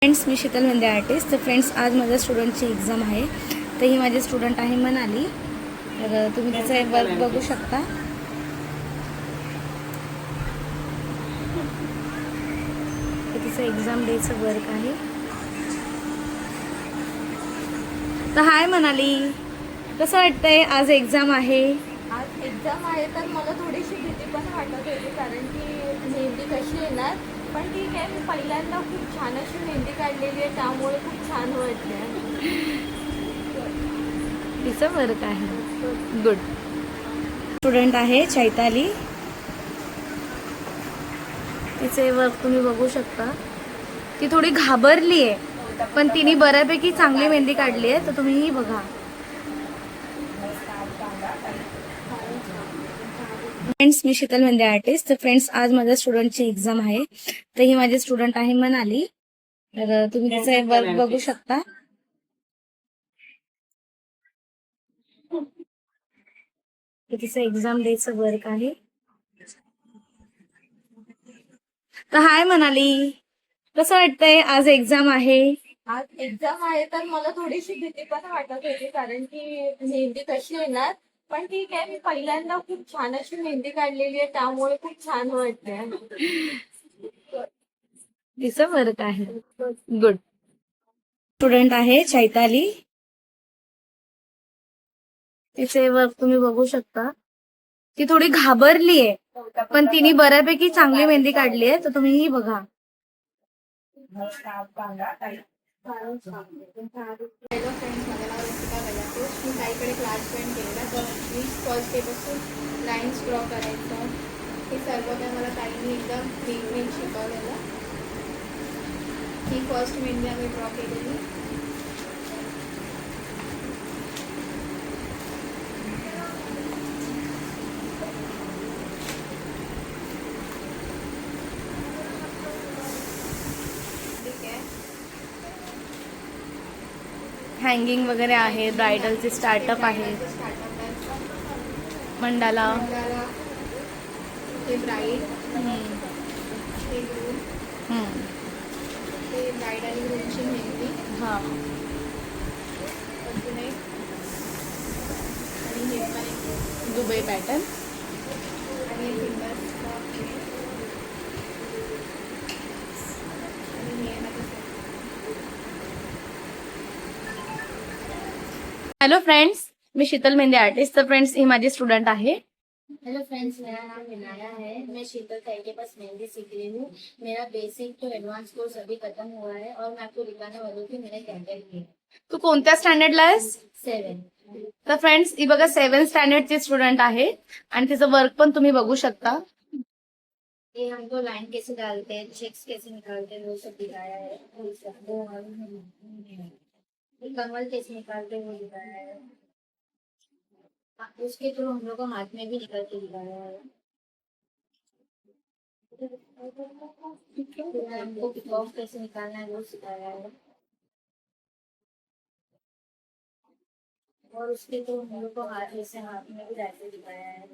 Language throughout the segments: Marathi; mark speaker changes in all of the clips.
Speaker 1: फ्रेंड्स, मी शीतल मेंदे आर्टिस्ट. तर फ्रेंड्स, आज माझ्या स्टुडंटची एक्झाम आहे. तर ही माझी स्टुडंट आहे मनाली. तर तुम्ही तिचं वर्क बघू शकता. तिचं एक्झाम डेचं वर्क आहे. तर हाय मनाली, कसं वाटतंय? आज एक्झाम आहे.
Speaker 2: आज एक्झाम आहे तर मला थोडीशी भीती पण वाटत होती, कारण की मेहंदी कशी येणार. पण ठीक आहे, मी पहिल्यांदा खूप छान अशी मेहंदी काढलेली आहे, त्यामुळे खूप छान वाटते.
Speaker 1: तिचं वर्क आहे. गुड. स्टुडंट आहे चैताली. तिचे वर्क तुम्ही बघू शकता. ती थोडी घाबरली आहे, पण तिने बऱ्यापैकी चांगली मेहंदी काढली आहे. तर तुम्हीही बघा. फ्रेंड्स, मी शीतल मेंदे आर्टिस्ट. तर फ्रेंड्स, आज माझ्या स्टुडंटची एक्झाम आहे. तर ही माझी स्टुडंट आहे मनाली. तर तुम्ही तिचं वर्क बघू शकता. तिचं एक्झाम डेचं वर्क आहे. तर हाय मनाली, कसं वाटतंय? आज एक्झाम आहे.
Speaker 2: आज एक्झाम आहे तर मला थोडीशी भीती पण वाटत होती, कारण की मेहंदी कशी येणार. पण ठीक आहे, मी पहिल्यांदा खूप छान अशी मेहंदी काढलेली आहे, त्यामुळे खूप छान वाटते.
Speaker 1: तिचं वर्क आहे. गुड. स्टुडंट आहे चैताली. तिचे वर्क तुम्ही बघू शकता. ती थोडी घाबरली आहे, पण तिने बऱ्यापैकी चांगली मेहंदी काढली आहे. तर तुम्हीही बघा.
Speaker 2: हॅलो फ्रेंड्स, माझं नाव रसिका गलाकोस. मी ताईकडे क्लास जॉईन केलेला, तर मी फर्स्ट डेपासून लाईन्स ड्रॉ करायचं हे सर्व काय मला ताईंनी एकदम नीट शिकवलेलं. ही फर्स्ट मेहंदी आम्ही ड्रॉ केलेली. ठीक आहे.
Speaker 1: हँगिंग वगैरे आहे. ब्रायडलचे स्टार्टअप आहे.
Speaker 2: स्टार्टअप आहे.
Speaker 1: मंडाला.
Speaker 2: मंडाला, हे ब्राईड, हे ग्रूम, हे ब्राईड आणि ग्रूमची मेहंदी.
Speaker 1: हा.
Speaker 2: अजून एक, आणि हे पण एक,
Speaker 1: दुबई पॅटर्न.
Speaker 2: आणि फिंगर्स आणि हे माझं.
Speaker 1: हॅलो फ्रेंड्स, मी शीतल मेंदे आर्टिस्ट. तर फ्रेंड्स, ही माझी स्टुडंट आहे.
Speaker 3: हेलो फ्रेंड्स, मेरा नाम विनाया है। मैं शीतल ताई के पास मेहंदी सीख रही हूँ। मेरा बेसिक टू एडवांस कोर्स अभी खत्म हुआ है और मैं आपको दिखाने वाली हूँ कि मैंने क्या क्या किया।
Speaker 1: तू कोणत्या स्टँडर्डला आहेस?
Speaker 3: 7।
Speaker 1: तर फ्रेंड्स, ही बघा 7th स्टँडर्डची स्टुडंट आहे आणि तिचं वर्क पण तुम्ही बघू शकता.
Speaker 3: ये हमको लाइन कैसे डालते हैं, चेक्स कैसे निकालते हैं, वो सब दिखाया है। ये कमल कैसे निकालते हैं वो दिखाया है। उसके थ्रू हम लोग को हाथ में भी निकल के दिखाया है। फिर हमको पिक ऑफ कैसे निकालना है वो सिखाया है। और उसके तो हम लोग को हाथ ऐसे हाथ में भी डालते दिखाया है।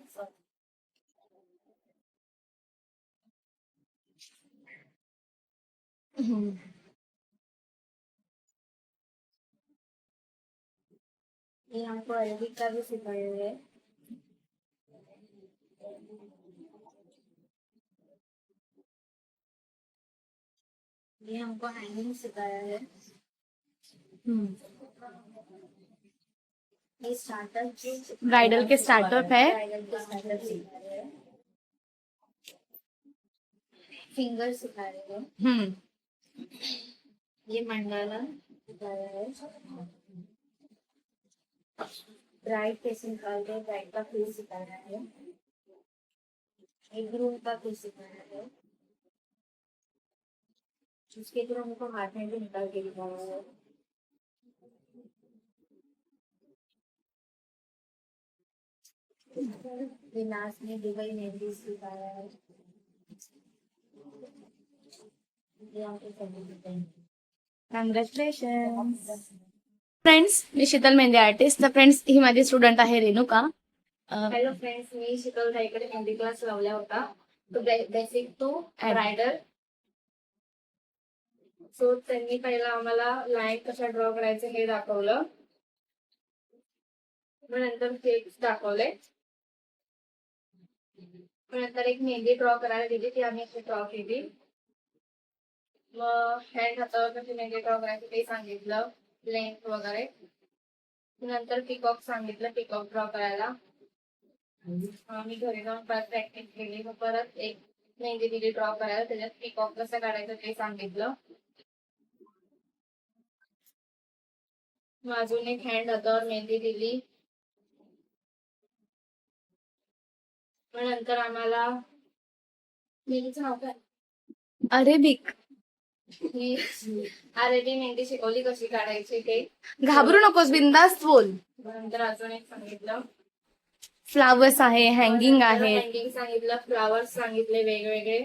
Speaker 3: ये हमको अरबिक का भी सिखाया है। ये हमको हैंगिंग सिखाया है। ये स्टार्टअप
Speaker 1: ब्राइडल के स्टार्टअप है.
Speaker 3: ब्राइडल के स्टार्टअप सिखाया है। फिंगर सिखा रहे हैं। ये मंडाला सिखाया है। ब्राइड कैसे निकालते हैं, ब्राइड का फेस सिखाया है। एक ग्रूम का फेस सिखाया है। उसके थ्रू हमको हाथ में भी निकाल के दिखाया है। विनाश ने दुबई मेहंदी सिखाया है। ये हमको सभी बताएंगे।
Speaker 1: कॉंग्रॅच्युलेशन. फ्रेंड्स, मी शीतल मेंदे आर्टिस्ट. तर फ्रेंड्स, ही माझी स्टुडंट आहे रेणुका.
Speaker 2: हॅलो फ्रेंड्स, मी शीतल ताईकडे मेहंदी क्लास लावला होता. तो बेसिक टू ब्रायडल सो त्यांनी पहिला आम्हाला लाईन कशा ड्रॉ करायचं हे दाखवलं. मग नंतर शेप्स दाखवले. मग नंतर एक मेहंदी ड्रॉ करायला दिली, ती आम्ही अशी ड्रॉ केली. मग हँड हातावर कशी मेहंदी ड्रॉ करायची ते सांगितलं, लेंथ वगैरे. नंतर पिकॉक सांगितलं, पिकॉक ड्रॉ करायला. मी घरी जाऊन परत प्रॅक्टिस केली. मग परत एक मेहंदी दिली ड्रॉ करायला, त्याच्यात पिकॉक कसं काढायचं ते सांगितलं. मग अजून एक हँड हातावर मेहंदी दिली. मग नंतर आम्हाला मेहंदीचं नाव काय,
Speaker 1: अरेबिक.
Speaker 2: ही अरेबी मेहंदी शिकवली कशी काढायची ते.
Speaker 1: घाबरू नकोस, बिंदास्त बोल.
Speaker 2: मग नंतर अजून एक सांगितलं,
Speaker 1: फ्लावर्स आहे, हँगिंग आहेत,
Speaker 2: हँगिंग सांगितलं, फ्लावर्स सांगितले वेगवेगळे.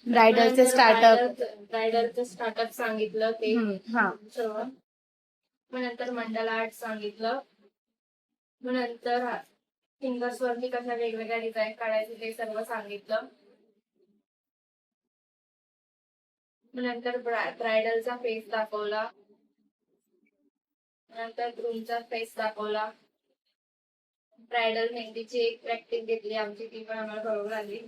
Speaker 1: ब्रायडलचे स्टार्टअप.
Speaker 2: ब्रायडलचं स्टार्टअप सांगितलं ते
Speaker 1: हा.
Speaker 2: सर्व. मग नंतर मंडला आर्ट सांगितलं. मग नंतर फिंगर्स वरती कशा वेगवेगळ्या डिझाईन काढायचे ते सर्व सांगितलं. मग नंतर ब्रायडलचा फेस दाखवला. नंतर ग्रूमचा फेस दाखवला. ब्रायडल मेहंदीची एक प्रॅक्टिस घेतली आमची, ती पण आम्हाला बरोबर आली.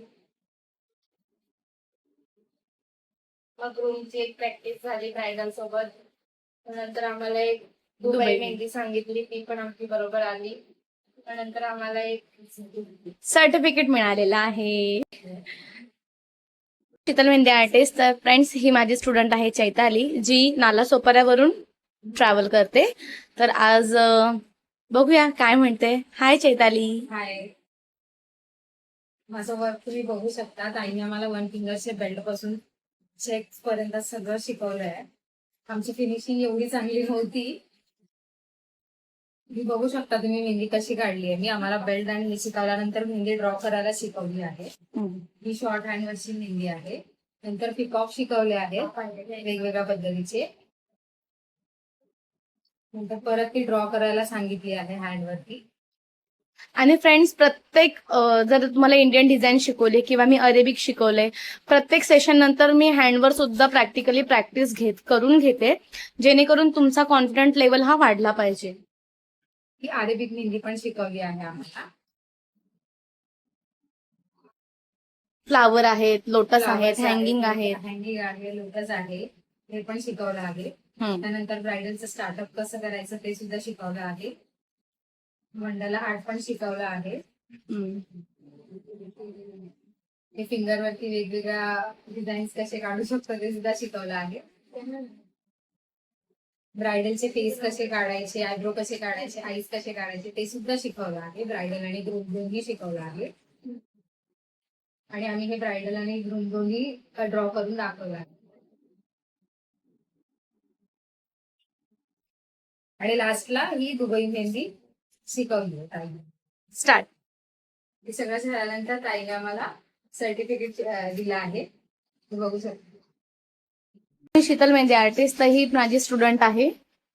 Speaker 2: मग ग्रूमची एक प्रॅक्टिस झाली ब्रायडल सोबत. नंतर आम्हाला एक दुबई मेहंदी सांगितली, ती पण आमची बरोबर आली. नंतर आम्हाला एक
Speaker 1: सर्टिफिकेट मिळालेलं आहे. शीतल मेहंदी आर्टिस्ट. तर फ्रेंड्स, ही माझी स्टुडंट आहे चैताली, जी नाला सोपाऱ्यावरून ट्रॅव्हल करते. तर आज बघूया काय म्हणते. हाय चैताली.
Speaker 4: हाय, माझं वर्क तुम्ही बघू शकता. ताईने आम्हाला वन फिंगरचे बेल्ट पासून चेक्स पर्यंत सगळं शिकवलंय. आमची फिनिशिंग एवढी चांगली नव्हती. मी बघू शकता तुम्ही मेहंदी कशी काढली आहे. मी आम्हाला बेल्ट आणि हे शिकवल्यानंतर मेहंदी ड्रॉ करायला शिकवली आहे. ही शॉर्ट हँड वरची मेहंदी आहे. नंतर पिकॉक शिकवले आहेत वेगवेगळ्या पद्धतीचे. नंतर परत ती ड्रॉ करायला सांगितली आहे हँड वरती.
Speaker 1: आणि फ्रेंड्स, प्रत्येक जर तुम्हाला इंडियन डिझाईन शिकवली किंवा मी अरेबिक शिकवले, प्रत्येक सेशन नंतर मी हँडवर सुद्धा प्रॅक्टिकली प्रॅक्टिस करून घेते, जेणेकरून तुमचा कॉन्फिडंट लेवल हा वाढला पाहिजे.
Speaker 4: ही अरेबिक मेहंदी पण शिकवली आहे आम्हाला.
Speaker 1: फ्लावर आहेत, लोटस आहेत,
Speaker 4: Flowers
Speaker 1: हँगिंग आहेत.
Speaker 4: हँगिंग आहे, लोटस आहे, हे पण शिकवलं आहे. त्यानंतर ब्रायडलचं स्टार्टअप कसं करायचं ते सुद्धा शिकवलं आहे. मंडला आर्ट पण शिकवलं आहे. हे फिंगरवरती वेगवेगळ्या डिझाईन्स कसे काढू शकतो ते सुद्धा शिकवलं आहे. ब्रायडलचे फेस कसे काढायचे, आयब्रो कसे काढायचे, आईज कसे काढायचे ते सुद्धा शिकवलं आहे. ब्रायडल आणि ग्रूम दोन्ही शिकवलं आहे. आणि आम्ही हे ब्रायडल आणि ग्रूम दोन्ही ड्रॉ करून दाखवलं आहे. आणि लास्टला ही दुबई मेहंदी शिकवली आहे ताईने.
Speaker 1: स्टार्ट.
Speaker 4: हे सगळं झाल्यानंतर ताईने आम्हाला सर्टिफिकेट दिलं आहे, ते बघू शकतो.
Speaker 1: मी शीतल मेहंदी आर्टिस्ट, तर ही माझी स्टुडंट आहे.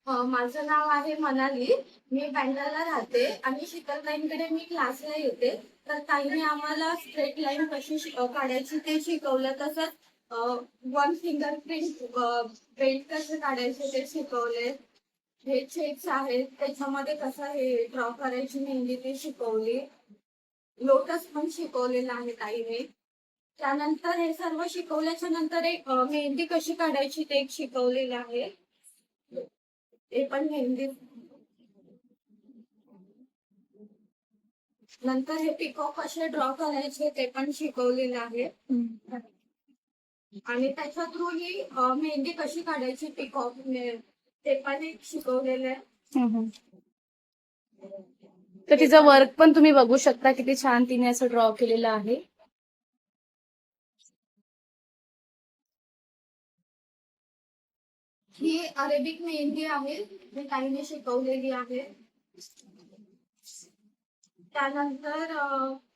Speaker 5: माझं नाव आहे मनाली. मी बँड्राला राहते आणि शीतल ताईंकडे मी क्लासला येते. तर ताईने आम्हाला स्ट्रेट लाईन कशी काढायची ते शिकवलं. तसंच वन फिंगर प्रिंट बेल्ट कसं काढायचे ते शिकवले. हे चेक्स आहेत त्याच्यामध्ये कसं हे ड्रॉ करायची मेहंदी ते शिकवली. लोटस पण शिकवलेलं आहे ताईने. त्यानंतर हे सर्व शिकवल्याच्या नंतर एक मेहंदी कशी काढायची ते एक शिकवलेलं आहे. ते पण मेहंदी. नंतर हे पिकॉक कसे ड्रॉ करायचे ते पण शिकवलेलं आहे. आणि त्याच्या थ्रू ही मेहंदी कशी काढायची पिकॉक ते पण एक शिकवलेलं आहे.
Speaker 1: तर तिचं वर्क पण तुम्ही बघू शकता, किती छान तिने असं ड्रॉ केलेलं आहे.
Speaker 5: ही अरेबिक मेहंदी आहे, जी ताईने शिकवलेली आहे. त्यानंतर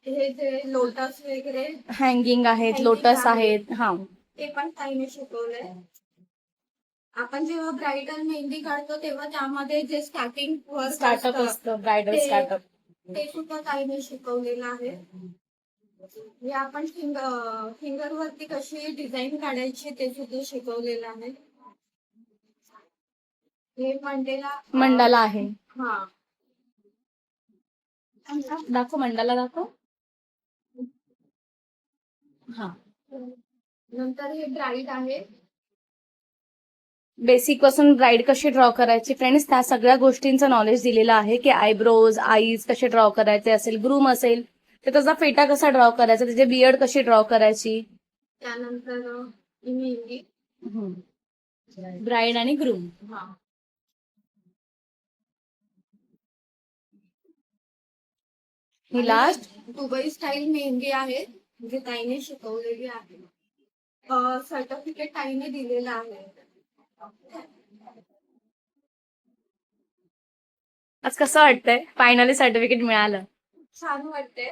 Speaker 5: हे जे लोटस वगैरे
Speaker 1: हँगिंग आहेत,
Speaker 5: Hanging
Speaker 1: लोटस
Speaker 5: आहे.
Speaker 1: आहेत. हा.
Speaker 5: ते पण ताईने शिकवलंय. आपण जेव्हा ब्रायडल मेहंदी काढतो तेव्हा त्यामध्ये जे स्टार्टिंग वर्क
Speaker 1: स्टार्टअप असतं, ब्रायडल
Speaker 5: ते-
Speaker 1: स्टार्टअप.
Speaker 5: ते सुद्धा ताईने शिकवलेलं आहे. हे आपण फिंगर वरती कशी डिझाईन काढायची ते सुद्धा शिकवलेलं आहे. हे
Speaker 1: मंडाला आहे.
Speaker 5: हा.
Speaker 1: दाखव मंडाला दाखव. हा.
Speaker 5: नंतर हे ब्राईड आहे.
Speaker 1: बेसिक पासून ब्राईड कशी ड्रॉ करायची फ्रेंड्स, त्या सगळ्या गोष्टींचं नॉलेज दिलेलं आहे की आयब्रोज, आईज कसे ड्रॉ करायचे असेल, ग्रूम असेल तर त्याचा फेटा कसा ड्रॉ करायचा, त्याची बियर्ड कशी ड्रॉ करायची.
Speaker 5: त्यानंतर ही मेहंदी.
Speaker 1: ब्राईड आणि ग्रूम.
Speaker 5: हा.
Speaker 1: ही लास्ट
Speaker 5: दुबई स्टाईल मेहंदी आहे, जी ताईने शिकवलेली आहे. सर्टिफिकेट ताईने दिलेलं आहे.
Speaker 1: आज कसं वाटतंय फायनली सर्टिफिकेट मिळालं.
Speaker 5: छान वाटते.